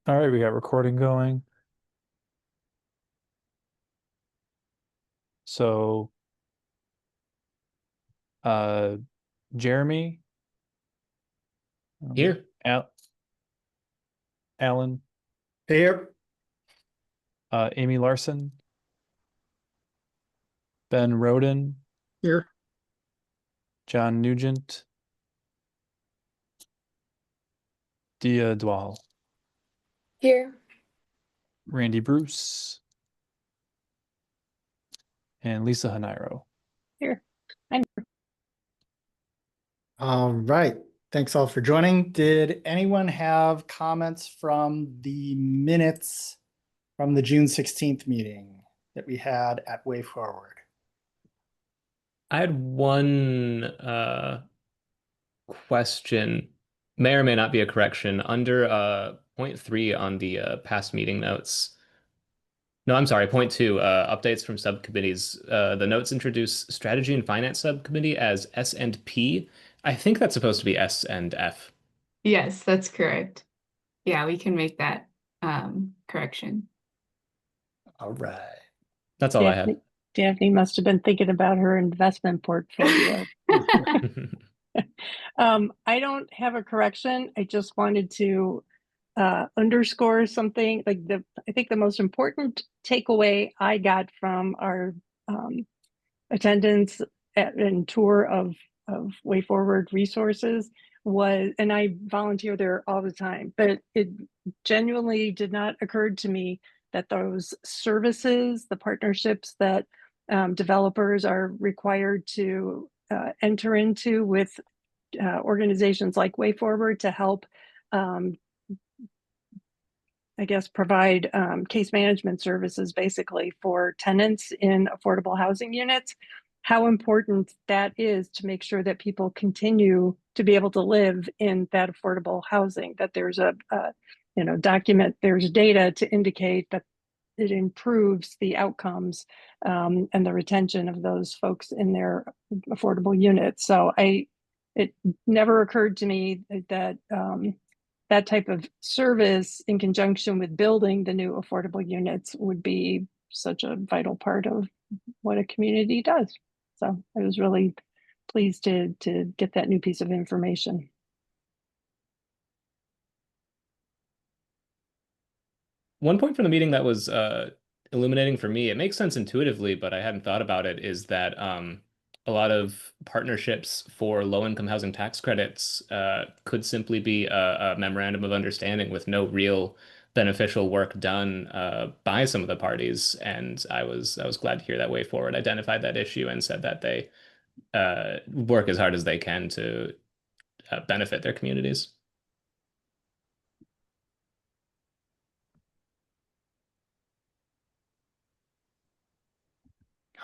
All right, we got recording going. So, uh, Jeremy, um, Here. Al Alan, Here. Amy Larson, Ben Roden, Here. John Nugent, Dia Dwal, Here. Randy Bruce, and Lisa Hanairo. Here. I'm All right. Thanks all for joining. Did anyone have comments from the minutes from the June 16th meeting that we had at Way Forward? I had one question, may or may not be a correction. Under point three on the past meeting notes. No, I'm sorry, point two, updates from subcommittees. The notes introduce strategy and finance subcommittee as S and P. I think that's supposed to be S and F. Yes, that's correct. Yeah, we can make that correction. All right. That's all I had. Daphne must have been thinking about her investment portfolio. I don't have a correction. I just wanted to underscore something. I think the most important takeaway I got from our attendance and tour of Way Forward resources was, and I volunteer there all the time, but it genuinely did not occur to me that those services, the partnerships that developers are required to enter into with organizations like Way Forward to help, I guess, provide case management services basically for tenants in affordable housing units, how important that is to make sure that people continue to be able to live in that affordable housing, that there's a document, there's data to indicate that it improves the outcomes and the retention of those folks in their affordable units. So it never occurred to me that that type of service in conjunction with building the new affordable units would be such a vital part of what a community does. So I was really pleased to get that new piece of information. One point from the meeting that was illuminating for me, it makes sense intuitively, but I hadn't thought about it, is that a lot of partnerships for low-income housing tax credits could simply be a memorandum of understanding with no real beneficial work done by some of the parties. And I was glad to hear that Way Forward identified that issue and said that they work as hard as they can to benefit their communities.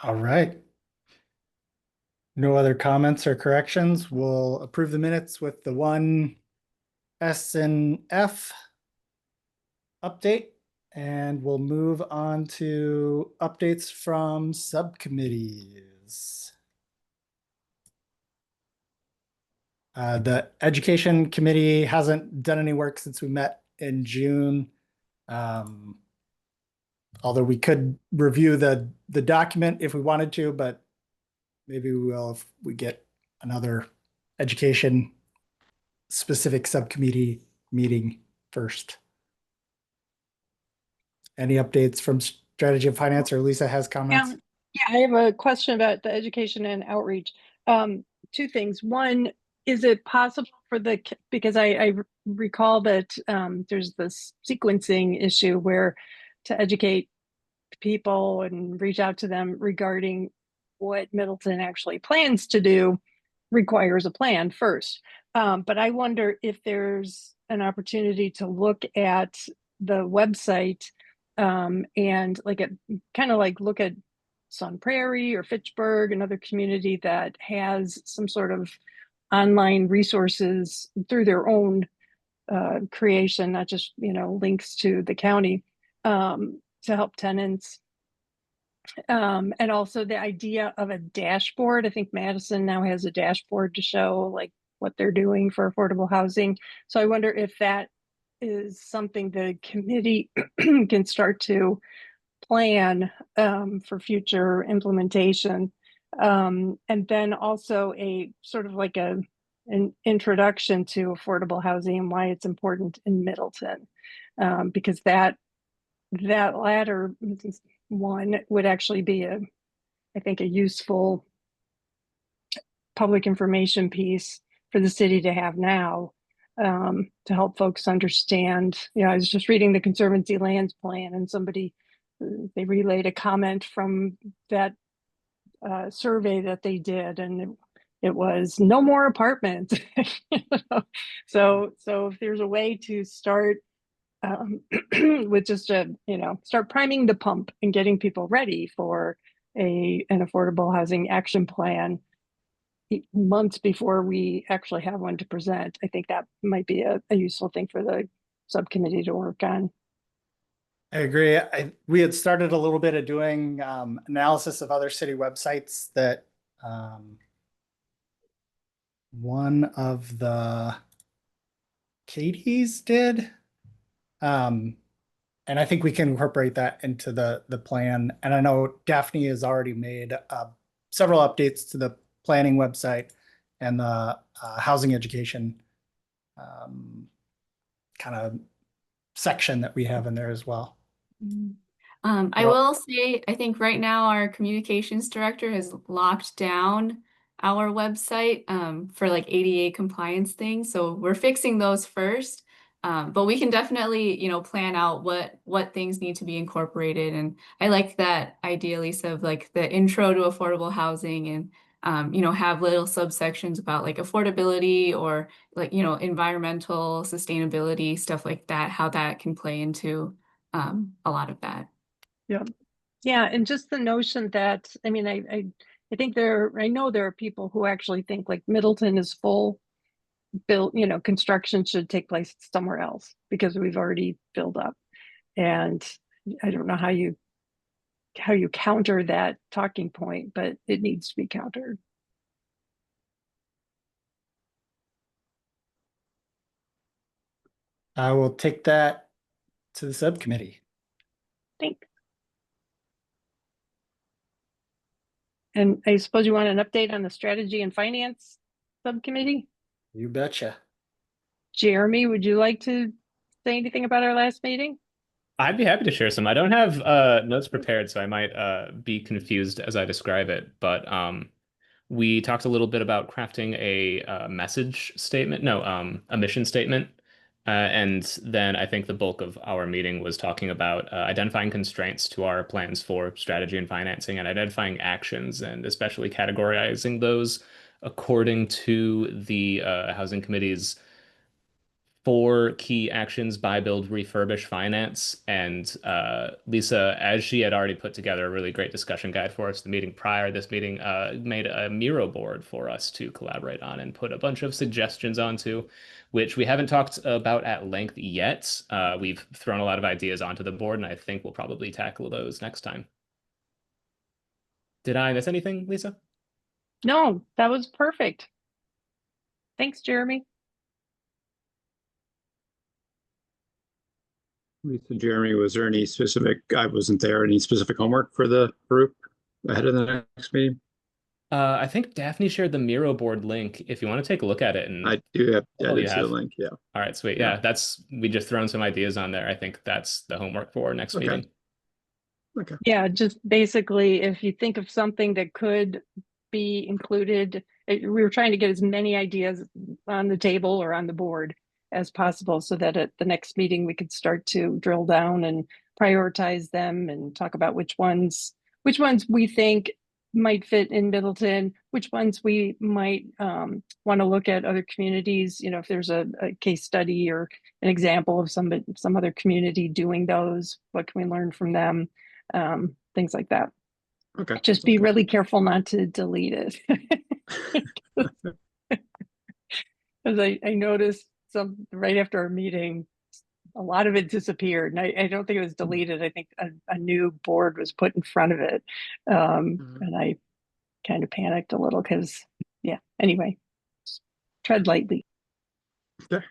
All right. No other comments or corrections. We'll approve the minutes with the one S and F update, and we'll move on to updates from subcommittees. The Education Committee hasn't done any work since we met in June. Although we could review the document if we wanted to, but maybe we will if we get another education specific subcommittee meeting first. Any updates from Strategy of Finance, or Lisa has comments? Yeah, I have a question about the education and outreach. Two things. One, is it possible for because I recall that there's this sequencing issue where to educate people and reach out to them regarding what Middleton actually plans to do requires a plan first. But I wonder if there's an opportunity to look at the website and look at Sun Prairie or Fitchburg, another community that has some sort of online resources through their own creation, not just links to the county to help tenants. And also the idea of a dashboard. I think Madison now has a dashboard to show like what they're doing for affordable housing. So I wonder if that is something the committee can start to plan for future implementation. And then also a sort of like an introduction to affordable housing and why it's important in Middleton. Because that latter one would actually be I think a useful public information piece for the city to have now, to help folks understand. I was just reading the Conservancy Lands Plan, and somebody, they relayed a comment from that survey that they did, and it was no more apartments. So if there's a way to start with just start priming the pump and getting people ready for an affordable housing action plan months before we actually have one to present, I think that might be a useful thing for the subcommittee to work on. I agree. We had started a little bit of doing analysis of other city websites that one of the Katie's did. And I think we can incorporate that into the plan. And I know Daphne has already made several updates to the planning website and the housing education kind of section that we have in there as well. I will say, I think right now our communications director has locked down our website for like ADA compliance things. So we're fixing those first. But we can definitely, plan out what things need to be incorporated. And I like that idea, Lisa, of like the intro to affordable housing and have little subsections about like affordability or like, environmental sustainability, stuff like that, how that can play into a lot of that. Yeah, and just the notion that, I mean, I think I know there are people who actually think like Middleton is full built, construction should take place somewhere else because we've already filled up. And I don't know how you counter that talking point, but it needs to be countered. I will take that to the subcommittee. Thanks. And I suppose you want an update on the strategy and finance subcommittee? You betcha. Jeremy, would you like to say anything about our last meeting? I'd be happy to share some. I don't have notes prepared, so I might be confused as I describe it. But we talked a little bit about crafting a message statement, no, a mission statement. And then I think the bulk of our meeting was talking about identifying constraints to our plans for strategy and financing and identifying actions and especially categorizing those according to the Housing Committee's 4 key actions: buy, build, refurbish, finance. And Lisa, as she had already put together a really great discussion guide for us the meeting prior, this meeting made a Miro board for us to collaborate on and put a bunch of suggestions onto, which we haven't talked about at length yet. We've thrown a lot of ideas onto the board, and I think we'll probably tackle those next time. Did I miss anything, Lisa? No, that was perfect. Thanks, Jeremy. Lisa, Jeremy, was there any specific, I wasn't there, any specific homework for the group ahead of the next meeting? I think Daphne shared the Miro board link if you want to take a look at it. And I do have, I you did see the have. link, yeah. All right, sweet. Yeah. Yeah, we just thrown some ideas on there. I think that's the homework for next Okay. meeting. Okay. Yeah, just basically, if you think of something that could be included, we were trying to get as many ideas on the table or on the board as possible so that at the next meeting we could start to drill down and prioritize them and talk about which ones we think might fit in Middleton, which ones we might want to look at other communities, if there's a case study or an example of some other community doing those, what can we learn from them? Things like that. Okay. Just be really careful not to delete it. Because I noticed some right after our meeting, a lot of it disappeared. And I don't think it was deleted. I think a new board was put in front of it. And I kind of panicked a little because, yeah, anyway, tread lightly. Okay.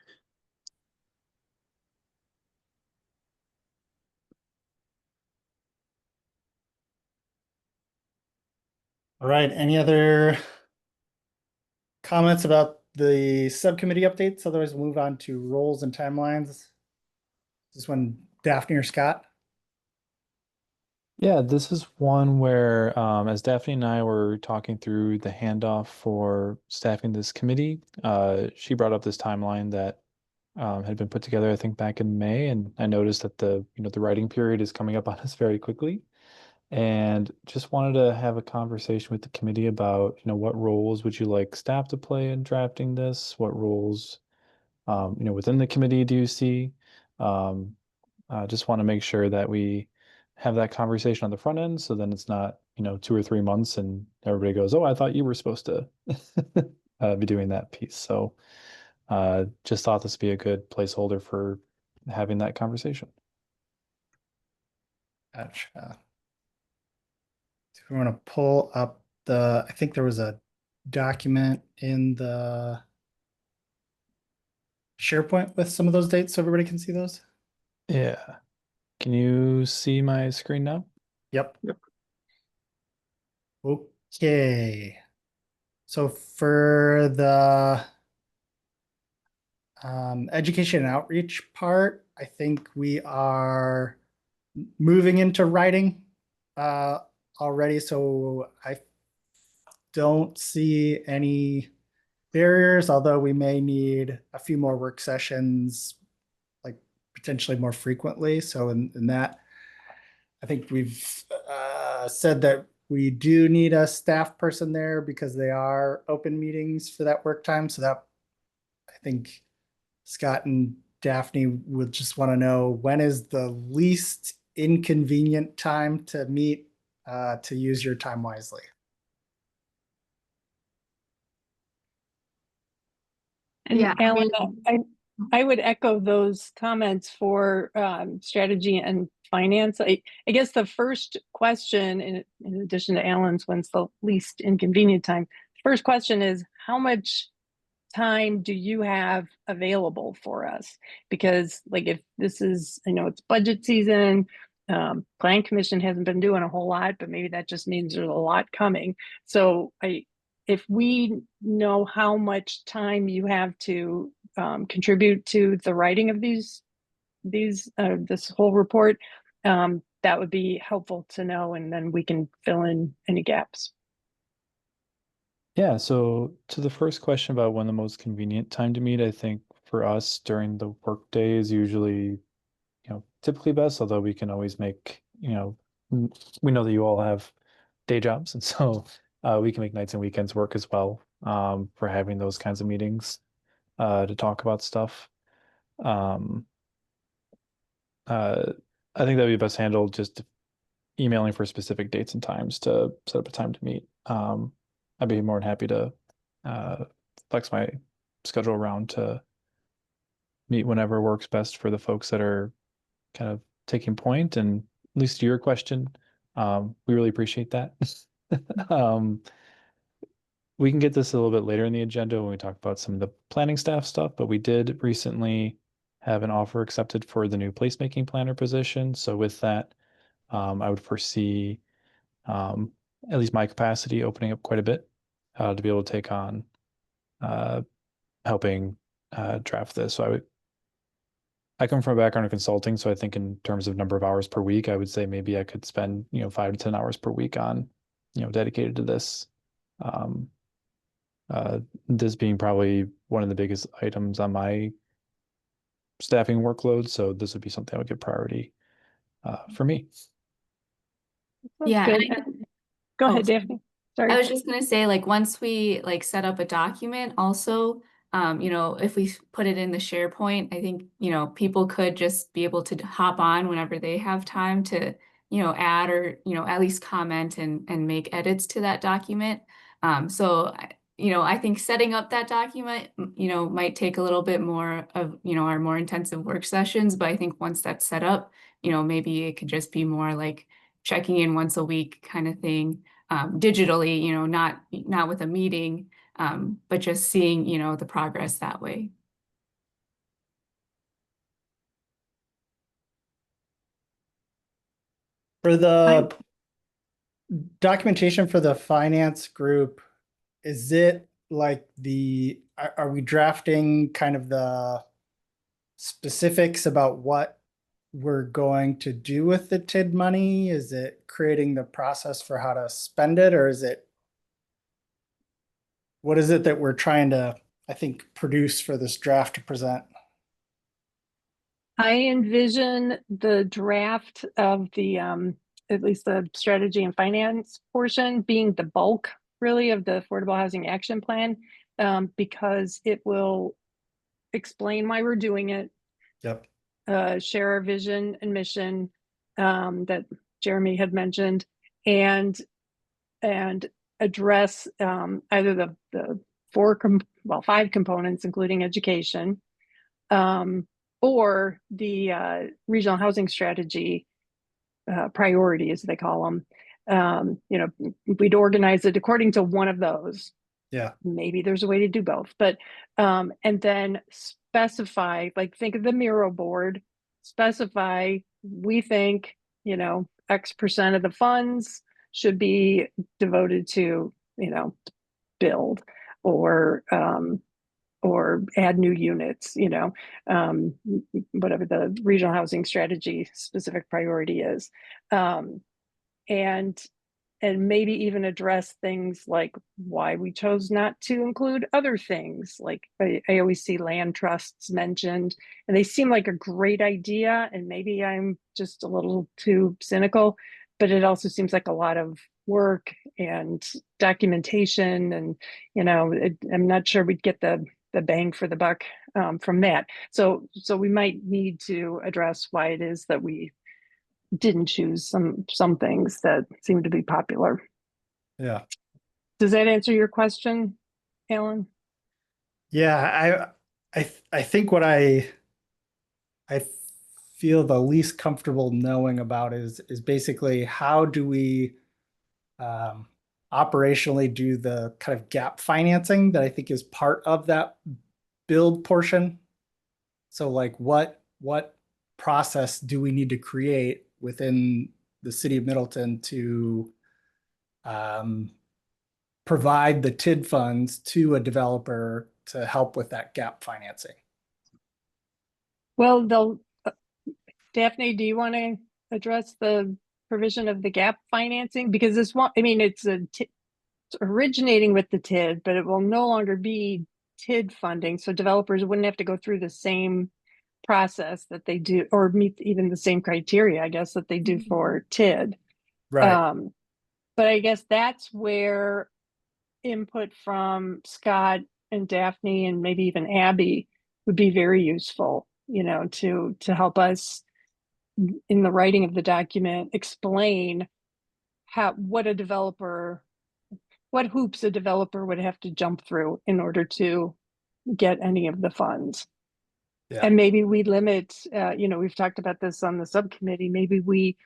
All right, any other comments about the subcommittee updates? Otherwise, we'll move on to roles and timelines. This one, Daphne or Scott? Yeah, this is one where, as Daphne and I were talking through the handoff for staffing this committee, she brought up this timeline that had been put together, I think, back in May, and I noticed that the writing period is coming up on us very quickly, and just wanted to have a conversation with the committee about, what roles would you like staff to play in drafting this? What roles, within the committee do you see? Um, just want to make sure that we have that conversation on the front end, so then it's not, 2 or 3 months and everybody goes, "Oh, I thought you were supposed to be doing that piece." So just thought this would be a good placeholder for having that conversation. Gotcha. So we want to pull up I think there was a document in the SharePoint with some of those dates so everybody can see those. Yeah. Can you see my screen now? Yep. Okay. So for the education and outreach part, I think we are moving into writing already. So I don't see any barriers, although we may need a few more work sessions, like potentially more frequently. So in that, I think we've said that we do need a staff person there because they are open meetings for that work time. So that I think Scott and Daphne would just want to know, when is the least inconvenient time to meet to use your time wisely. And Yeah, Alan, I would echo those comments for strategy and finance. I guess the first question, in addition to Alan's, when's the least inconvenient time? First question is, how much time do you have available for us? Because like if this is, I know it's budget season, plan commission hasn't been doing a whole lot, but maybe that just means there's a lot coming. So if we know how much time you have to contribute to the writing of this whole report, that would be helpful to know, and then we can fill in any gaps. Yeah, so to the first question about when the most convenient time to meet, I think for us during the workday is usually, typically best, although we can always make, we know that you all have day jobs, and so we can make nights and weekends work as well, for having those kinds of meetings to talk about stuff. Um, uh, I think that would be best handled just emailing for specific dates and times to set up a time to meet. I'd be more than happy to uh, flex my schedule around to meet whenever works best for the folks that are kind of taking point. And at least to your question, we really appreciate that. Um, we can get this a little bit later in the agenda when we talk about some of the planning staff stuff, but we did recently have an offer accepted for the new placemaking planner position. So with that, I would foresee at least my capacity opening up quite a bit to be able to take on helping draft this. So I come from a background of consulting, so I think in terms of number of hours per week, I would say maybe I could spend 5 to 10 hours per week on dedicated to this. Um, this being probably one of the biggest items on my staffing workload, so this would be something I would give priority for me. That's Yeah, good. Go Oh, ahead, Daphne. Sorry. I was just gonna say, like, once we like set up a document also, if we put it in the SharePoint, I think, people could just be able to hop on whenever they have time to, add or, at least comment and make edits to that document. I think setting up that document, might take a little bit more of, our more intensive work sessions, but I think once that's set up, maybe it could just be more like checking in once a week kind of thing, digitally, not with a meeting, but just seeing, the progress that way. For the documentation for the finance group, is it like are we drafting kind of the specifics about what we're going to do with the TID money? Is it creating the process for how to spend it, or what is it that we're trying to, I think, produce for this draft to present? I envision the draft of the at least the strategy and finance portion being the bulk really of the Affordable Housing Action Plan, because it will explain why we're doing it, Yep. share our vision and mission that Jeremy had mentioned, and address either the five components, including education, or the regional housing strategy priorities, they call them. We'd organize it according to one of those. Yeah. Maybe there's a way to do both, but and then specify, like, think of the Miro board, specify, we think, X% of the funds should be devoted to, build or add new units, whatever the regional housing strategy specific priority is. And maybe even address things like why we chose not to include other things. Like I always see land trusts mentioned, and they seem like a great idea. And maybe I'm just a little too cynical, but it also seems like a lot of work and documentation. And, I'm not sure we'd get the bang for the buck from that. So we might need to address why it is that we didn't choose some things that seem to be popular. Yeah. Does that answer your question, Alan? Yeah, I think what I feel the least comfortable knowing about is basically how do we operationally do the kind of gap financing that I think is part of that build portion. So like what process do we need to create within the city of Middleton to provide the TID funds to a developer to help with that gap financing? Well, Daphne, do you want to address the provision of the gap financing? Because this one, I mean, it's originating with the TID, but it will no longer be TID funding. So developers wouldn't have to go through the same process that they do, or meet even the same criteria, I guess, that they do for TID. Right. But I guess that's where input from Scott and Daphne and maybe even Abby would be very useful, to help us in the writing of the document explain what hoops a developer would have to jump through in order to get any of the funds. Yeah. And maybe we limit, we've talked about this on the subcommittee, maybe we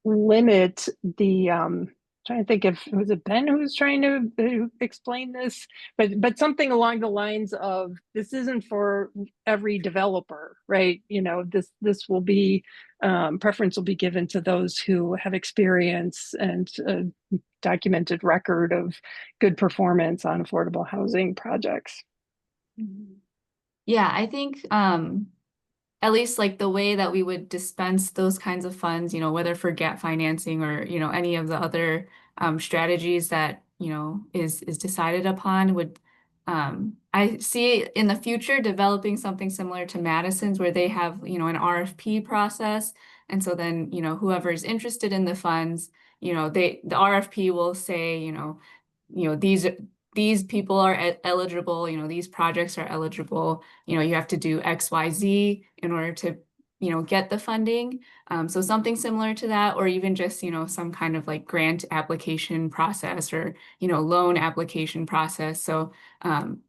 limit the trying to think if it was Ben who was trying to explain this, but something along the lines of, this isn't for every developer, right? This will be preference will be given to those who have experience and a documented record of good performance on affordable housing projects. Yeah, I think at least like the way that we would dispense those kinds of funds, whether for gap financing or, any of the other strategies that, is decided upon would, I see in the future developing something similar to Madison's where they have, an RFP process. And so then, whoever is interested in the funds, the RFP will say, these people are eligible, these projects are eligible, you have to do X, Y, Z in order to, get the funding. So something similar to that, or even just, some kind of like grant application process or, loan application process. So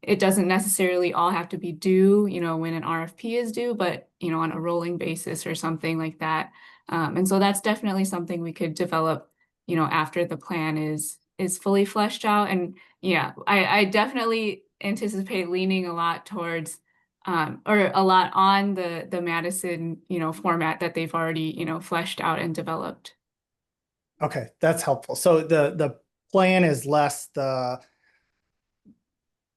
it doesn't necessarily all have to be due, when an RFP is due, but, on a rolling basis or something like that. And so that's definitely something we could develop, after the plan is fully fleshed out. And yeah, I definitely anticipate leaning a lot towards or a lot on the Madison, format that they've already, fleshed out and developed. Okay, that's helpful. So the plan is less the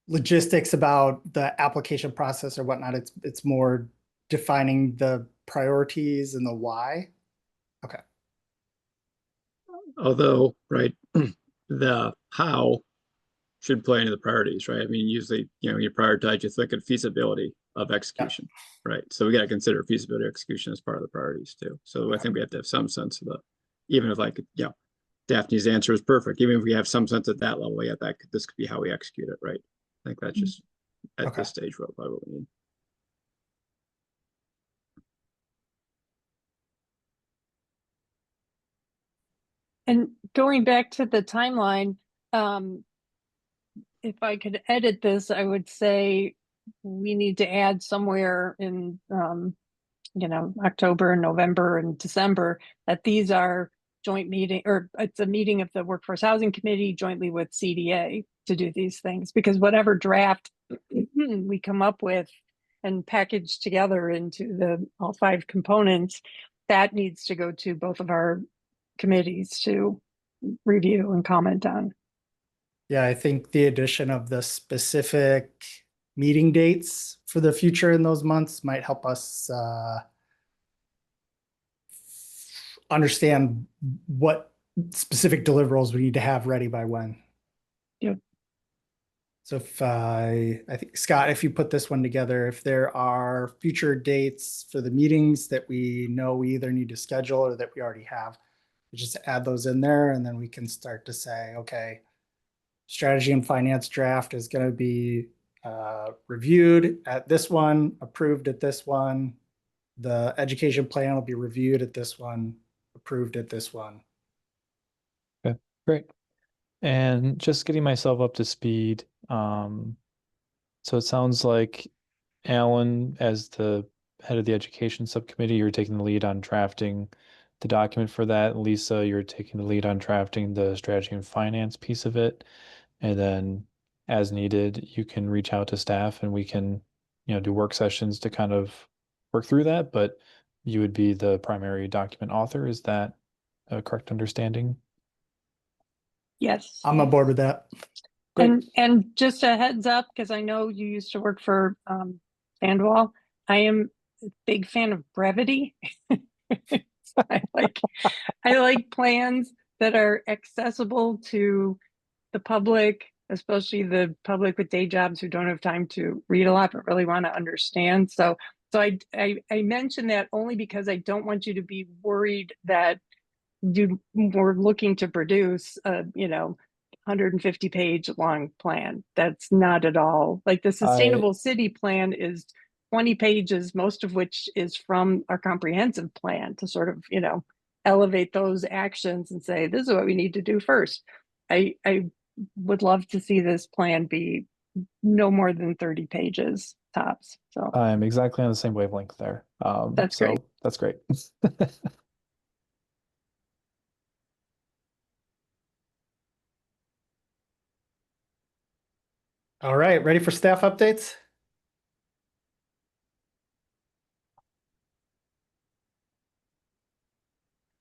logistics about the application process or whatnot. It's more defining the priorities and the why. Okay. Although, right, the how should play into the priorities, right? I mean, usually, you prioritize, you look at feasibility of execution, right? So we got to consider feasibility of execution as part of the priorities too. So I think we have to have some sense of the, even if like, Daphne's answer is perfect. Even if we have some sense at that level, this could be how we execute it, right? I think that's just at Okay. this stage what we need. And going back to the timeline, if I could edit this, I would say we need to add somewhere in, October, November, and December that these are joint meeting, or it's a meeting of the Workforce Housing Committee jointly with CDA to do these things, because whatever draft we come up with and package together into the all 5 components, that needs to go to both of our committees to review and comment on. Yeah, I think the addition of the specific meeting dates for the future in those months might help us understand what specific deliverables we need to have ready by when. Yep. So if I think Scott, if you put this one together, if there are future dates for the meetings that we know we either need to schedule or that we already have, we just add those in there, and then we can start to say, okay, strategy and finance draft is going to be reviewed at this one, approved at this one. The education plan will be reviewed at this one, approved at this one. Okay, great. And just getting myself up to speed. So it sounds like Alan, as the head of the education subcommittee, you're taking the lead on drafting the document for that. Lisa, you're taking the lead on drafting the strategy and finance piece of it. And then as needed, you can reach out to staff and we can, do work sessions to kind of work through that. But you would be the primary document author. Is that a correct understanding? Yes. I'm on board with that. Great. And just a heads up, because I know you used to work for Sandwall, I am a big fan of brevity. So I like plans that are accessible to the public, especially the public with day jobs who don't have time to read a lot but really want to understand. So I mentioned that only because I don't want you to be worried that you were looking to produce a 150 page long plan. That's not at all. Like the sustainable city plan is 20 pages, most of which is from our comprehensive plan to sort of elevate those actions and say this is what we need to do first. I would love to see this plan be no more than 30 pages tops. So I'm exactly on the same wavelength there. That's so great. That's great. All right, ready for staff updates?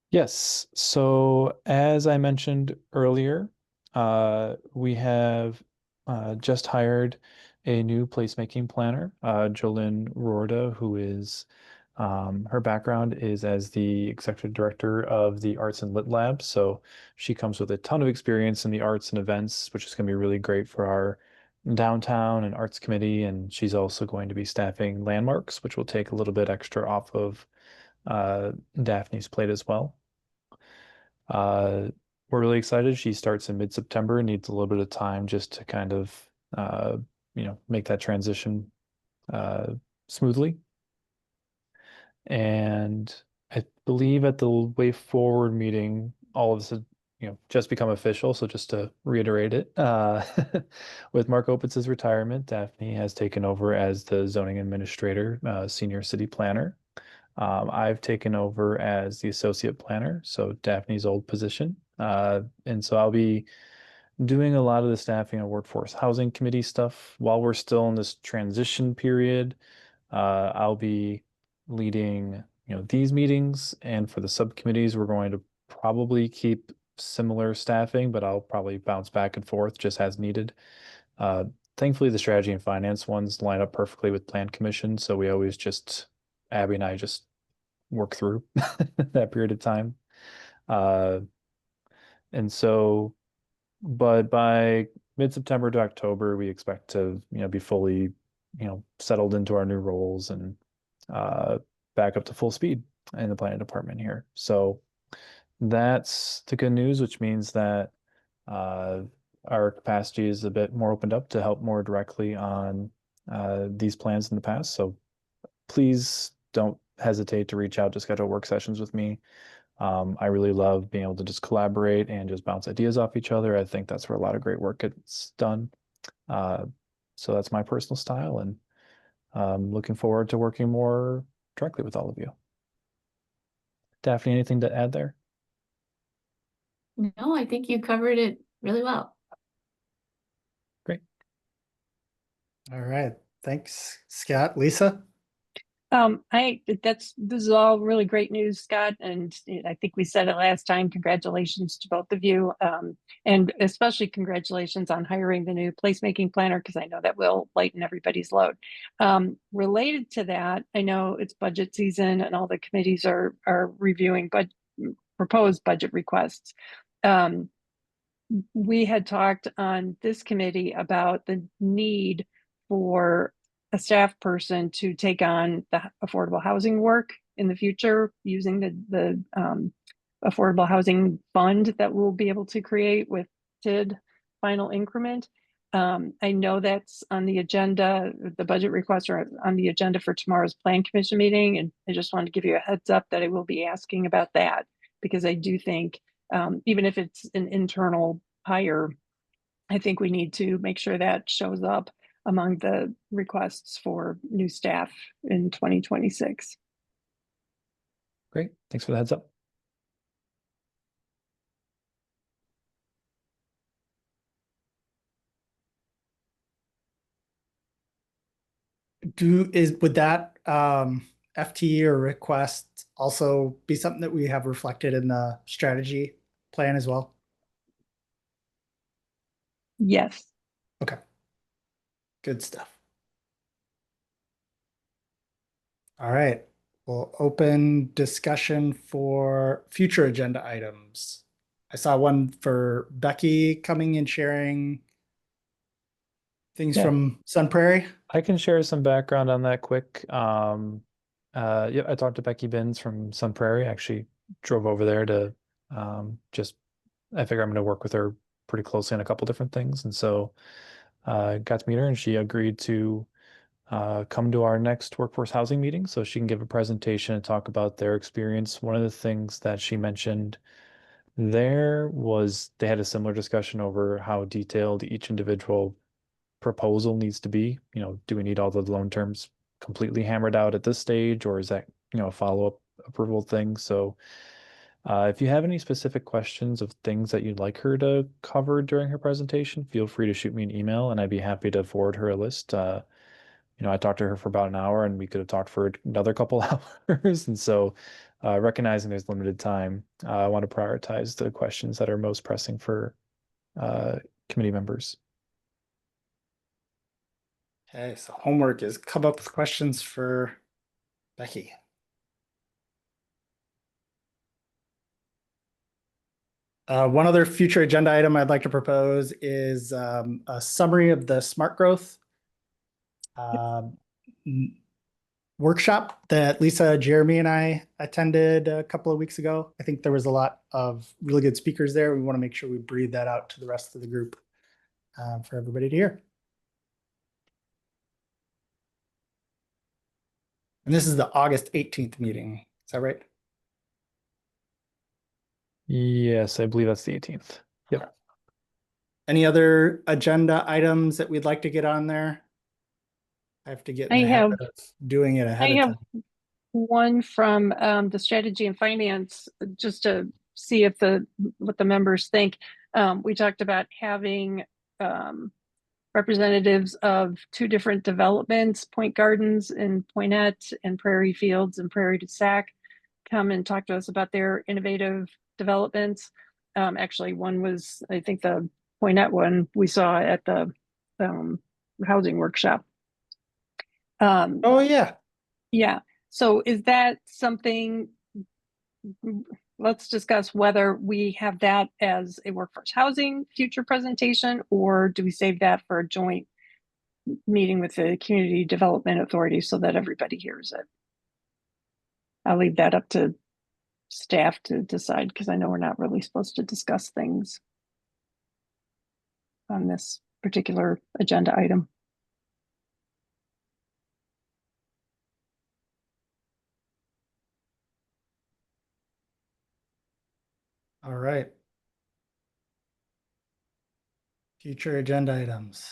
Yes. So as I mentioned earlier, we have just hired a new placemaking planner, Jolyn Rorda, who is her background is as the executive director of the Arts and Lit Lab. So she comes with a ton of experience in the arts and events, which is going to be really great for our downtown and arts committee. And she's also going to be staffing landmarks, which will take a little bit extra off of Daphne's plate as well. Uh, we're really excited. She starts in mid-September, needs a little bit of time just to kind of, make that transition smoothly. And I believe at the Way Forward meeting, all of this had, just become official. So just to reiterate it, with Mark Opitz's retirement, Daphne has taken over as the zoning administrator, senior city planner. I've taken over as the associate planner, so Daphne's old position. And so I'll be doing a lot of the staffing and workforce housing committee stuff while we're still in this transition period. I'll be leading, these meetings, and for the subcommittees, we're going to probably keep similar staffing, but I'll probably bounce back and forth just as needed. Thankfully, the strategy and finance ones line up perfectly with plan commission, so we always just Abby and I just work through that period of time. And so, but by mid-September to October, we expect to, be fully, settled into our new roles and back up to full speed in the planning department here. So that's the good news, which means that uh, our capacity is a bit more opened up to help more directly on these plans in the past. So please don't hesitate to reach out to schedule work sessions with me. I really love being able to just collaborate and just bounce ideas off each other. I think that's where a lot of great work gets done. Uh, so that's my personal style, and looking forward to working more directly with all of you. Daphne, anything to add there? No, I think you covered it really well. Great. All right. Thanks, Scott. Lisa? This is all really great news, Scott, and I think we said it last time. Congratulations to both of you, and especially congratulations on hiring the new placemaking planner, because I know that will lighten everybody's load. Related to that, I know it's budget season and all the committees are reviewing proposed budget requests. We had talked on this committee about the need for a staff person to take on the affordable housing work in the future using the affordable housing fund that we'll be able to create with TID final increment. I know that's on the agenda, the budget requests are on the agenda for tomorrow's plan commission meeting. And I just wanted to give you a heads up that I will be asking about that, because I do think even if it's an internal hire, I think we need to make sure that shows up among the requests for new staff in 2026. Great. Thanks for the heads up. Would that FTE or request also be something that we have reflected in the strategy plan as well? Yes. Okay. Good stuff. All right. We'll open discussion for future agenda items. I saw one for Becky coming and sharing things from Sun Prairie. I can share some background on that quick. Yeah, I talked to Becky Binns from Sun Prairie. Actually drove over there to I figure I'm going to work with her pretty closely on a couple different things. And so got to meet her, and she agreed to come to our next workforce housing meeting so she can give a presentation and talk about their experience. One of the things that she mentioned there was they had a similar discussion over how detailed each individual proposal needs to be. Do we need all the loan terms completely hammered out at this stage, or is that, a follow-up approval thing? So if you have any specific questions of things that you'd like her to cover during her presentation, feel free to shoot me an email and I'd be happy to forward her a list. I talked to her for about an hour and we could have talked for another couple hours. And so recognizing there's limited time, I want to prioritize the questions that are most pressing for committee members. Okay, so homework is come up with questions for Becky. One other future agenda item I'd like to propose is a summary of the smart growth workshop that Lisa, Jeremy, and I attended a couple of weeks ago. I think there was a lot of really good speakers there. We want to make sure we breathe that out to the rest of the group for everybody to hear. And this is the August 18th meeting. Is that right? Yes, I believe that's the 18th. Yep. Okay. Any other agenda items that we'd like to get on there? I have to get in the habit of doing it ahead of time. One from the strategy and finance, just to see if what the members think. We talked about having representatives of two different developments, Point Gardens in Poinette and Prairie Fields and Prairie du Sac, come and talk to us about their innovative developments. Actually, one was, I think the Poinette one we saw at the housing workshop. Oh, yeah. Yeah. So is that something, let's discuss whether we have that as a workforce housing future presentation, or do we save that for a joint meeting with the Community Development Authority so that everybody hears it? I'll leave that up to staff to decide, because I know we're not really supposed to discuss things on this particular agenda item. All right. Future agenda items.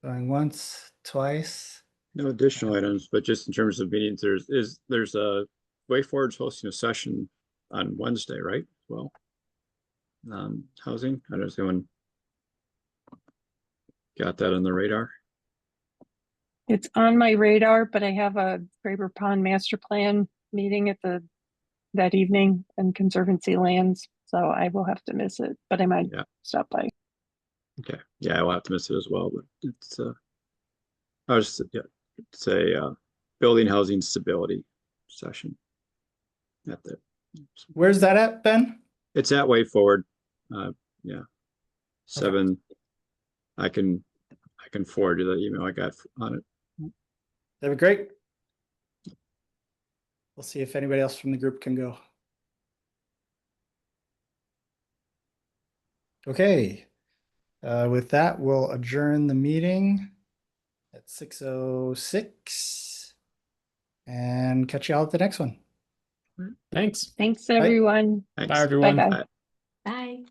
Going once, twice. No additional items, but just in terms of meetings, there's a Way Forward's hosting a session on Wednesday, right? Well, housing. I don't know if anyone got that on the radar. It's on my radar, but I have a Graber Pond master plan meeting at that evening in Conservancy Lands, so I will have to miss it, but I might stop by. Okay, yeah, I'll have to miss it as well, but it's I was it's a building housing stability session. At the Where's that at, Ben? It's at Way Forward. Yeah, 7. I can forward you the email I got on it. That'd be great. We'll see if anybody else from the group can go. Okay. With that, we'll adjourn the meeting at 6:06 and catch you all at the next one. Thanks. Thanks, everyone. Thanks. Bye, everyone. Bye-bye. Bye.